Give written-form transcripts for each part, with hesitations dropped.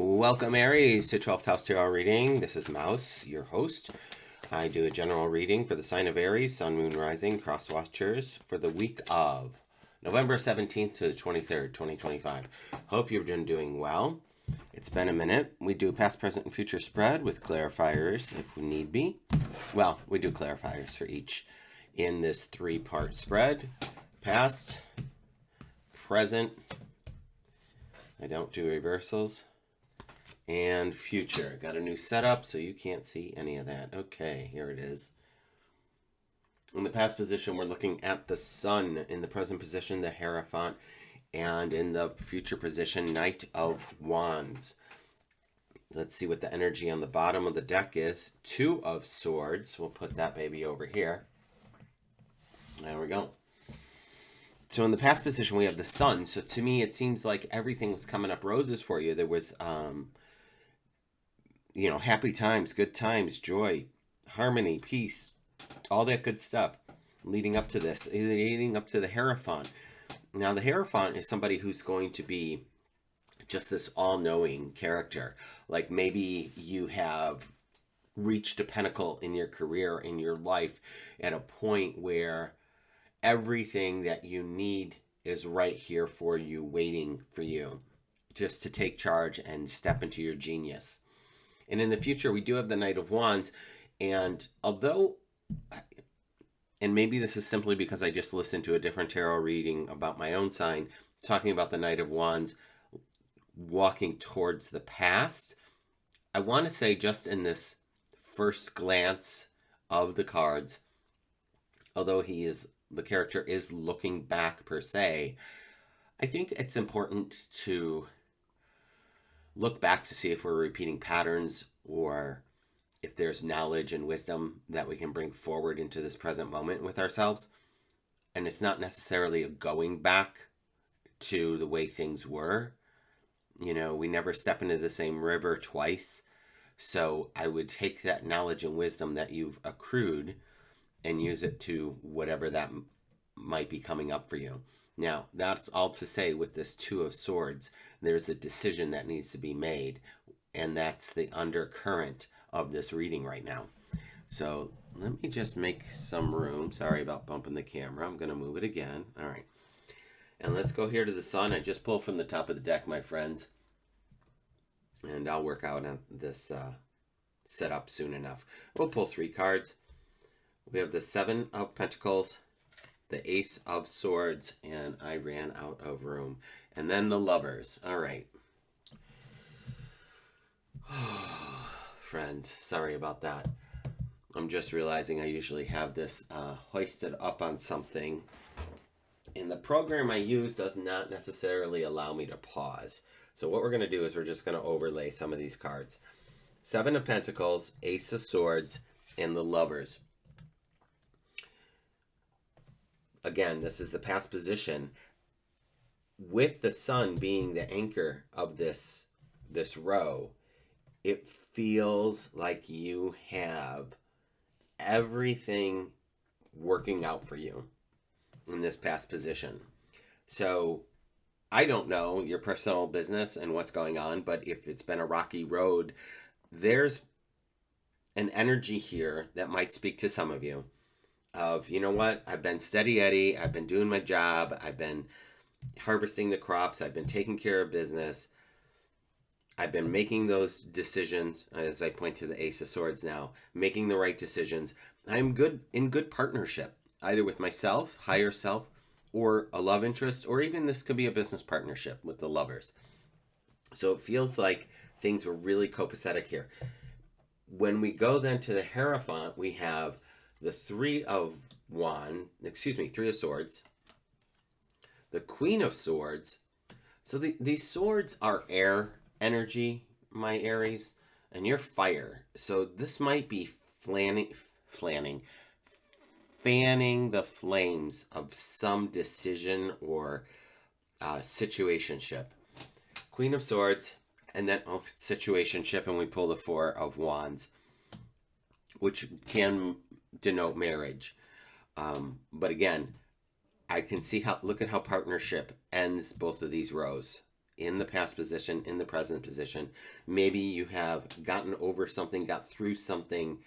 Welcome, Aries, to 12th House Tarot Reading. This is Mouse, your host. I do a general reading for the sign of Aries, Sun, Moon, Rising, Cross Watchers for the week of November 17th to the 23rd, 2025. Hope you've been doing well. It's been a minute. We do past, present, and future spread with clarifiers if we need be. Well, we do clarifiers for each in this three-part spread. Past, present, I don't do reversals, and future. Got a new setup, so you can't see any of that. Okay, here it is. In the past position, we're looking at the Sun. In the present position, the Hierophant. And in the future position, Knight of Wands. Let's see what the energy on the bottom of the deck is. Two of Swords. We'll put that baby over here. There we go. So in the past position, we have the Sun. So to me, it seems like everything was coming up roses for you. There was happy times, good times, joy, harmony, peace, all that good stuff leading up to this, leading up to the Hierophant. Now, the Hierophant is somebody who's going to be just this all-knowing character. Like maybe you have reached a pinnacle in your career, in your life, at a point where everything that you need is right here for you, waiting for you, just to take charge and step into your genius. And in the future, we do have the Knight of Wands. And although, and maybe this is simply because I just listened to a different tarot reading about my own sign, talking about the Knight of Wands walking towards the past, I want to say just in this first glance of the cards, although the character is looking back per se, I think it's important to look back to see if we're repeating patterns or if there's knowledge and wisdom that we can bring forward into this present moment with ourselves. And it's not necessarily a going back to the way things were. You know, we never step into the same river twice. So I would take that knowledge and wisdom that you've accrued and use it to whatever that might be coming up for you. Now, that's all to say with this Two of Swords, there's a decision that needs to be made, and that's the undercurrent of this reading right now. So let me just make some room. Sorry about bumping the camera. I'm going to move it again. All right. And let's go here to the Sun. I just pulled from the top of the deck, my friends. And I'll work out on this setup soon enough. We'll pull three cards. We have the Seven of Pentacles, the Ace of Swords, and I ran out of room. And then the Lovers. All right. Friends, sorry about that. I'm just realizing I usually have this hoisted up on something. And the program I use does not necessarily allow me to pause. So what we're going to do is we're just going to overlay some of these cards. Seven of Pentacles, Ace of Swords, and the Lovers. Again, this is the past position, with the Sun being the anchor of this row. It feels like you have everything working out for you in this past position. So I don't know your personal business and what's going on, but if it's been a rocky road, there's an energy here that might speak to some of you. Of, you know what, I've been steady Eddie, I've been doing my job, I've been harvesting the crops, I've been taking care of business, I've been making those decisions, as I point to the Ace of Swords now, making the right decisions. I'm in good partnership, either with myself, higher self, or a love interest, or even this could be a business partnership with the Lovers. So it feels like things were really copacetic here. When we go then to the Hierophant, we have the Three of Swords, the Queen of Swords. So these swords are air energy, my Aries, and you're fire. So this might be fanning the flames of some decision or situationship. Queen of Swords, and then situationship, and we pull the Four of Wands, which can denote marriage. But again, I can see look at how partnership ends both of these rows. in the past position, in the present position. Maybe you have gotten over something, got through something,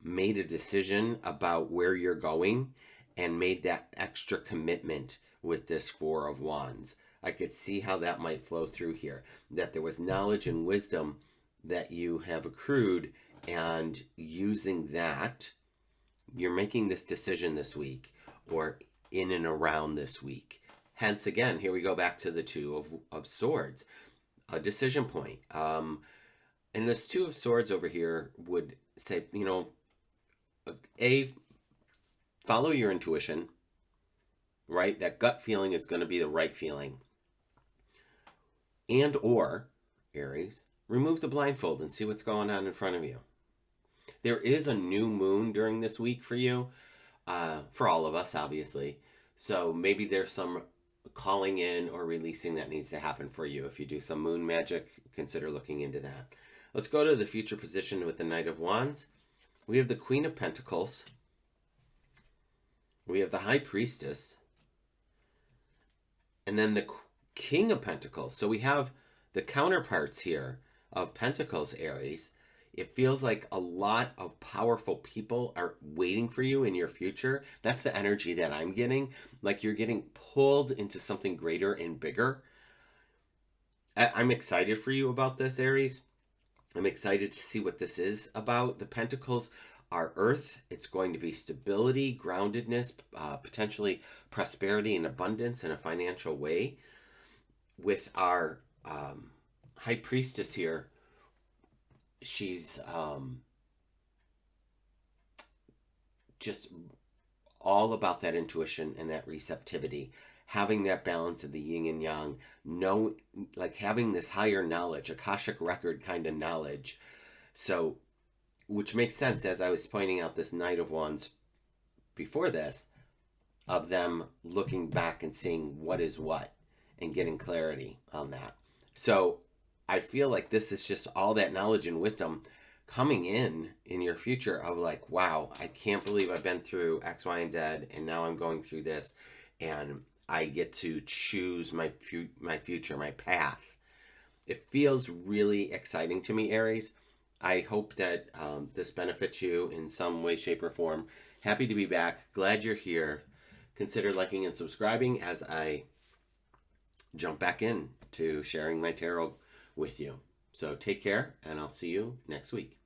made a decision about where you're going, and made that extra commitment with this Four of Wands. I could see how that might flow through here. That there was knowledge and wisdom that you have accrued, and using that, you're making this decision this week or in and around this week. Hence, again, here we go back to the Two of Swords, a decision point. And this Two of Swords over here would say, follow your intuition, right? That gut feeling is going to be the right feeling. And or, Aries, remove the blindfold and see what's going on in front of you. There is a new moon during this week for you, for all of us, obviously. So maybe there's some calling in or releasing that needs to happen for you. If you do some moon magic, consider looking into that. Let's go to the future position with the Knight of Wands. We have the Queen of Pentacles. We have the High Priestess. And then the King of Pentacles. So we have the counterparts here of Pentacles, Aries. It feels like a lot of powerful people are waiting for you in your future. That's the energy that I'm getting. Like you're getting pulled into something greater and bigger. I'm excited for you about this, Aries. I'm excited to see what this is about. The Pentacles are Earth. It's going to be stability, groundedness, potentially prosperity and abundance in a financial way. With our High Priestess here, she's just all about that intuition and that receptivity, having that balance of the yin and yang, like having this higher knowledge, Akashic record kind of knowledge. So, which makes sense, as I was pointing out this Knight of Wands before this, of them looking back and seeing what is what and getting clarity on that. So I feel like this is just all that knowledge and wisdom coming in your future of like, wow, I can't believe I've been through X, Y, and Z, and now I'm going through this, and I get to choose my future, my path. It feels really exciting to me, Aries. I hope that this benefits you in some way, shape, or form. Happy to be back. Glad you're here. Consider liking and subscribing as I jump back in to sharing my tarot with you. So take care, and I'll see you next week.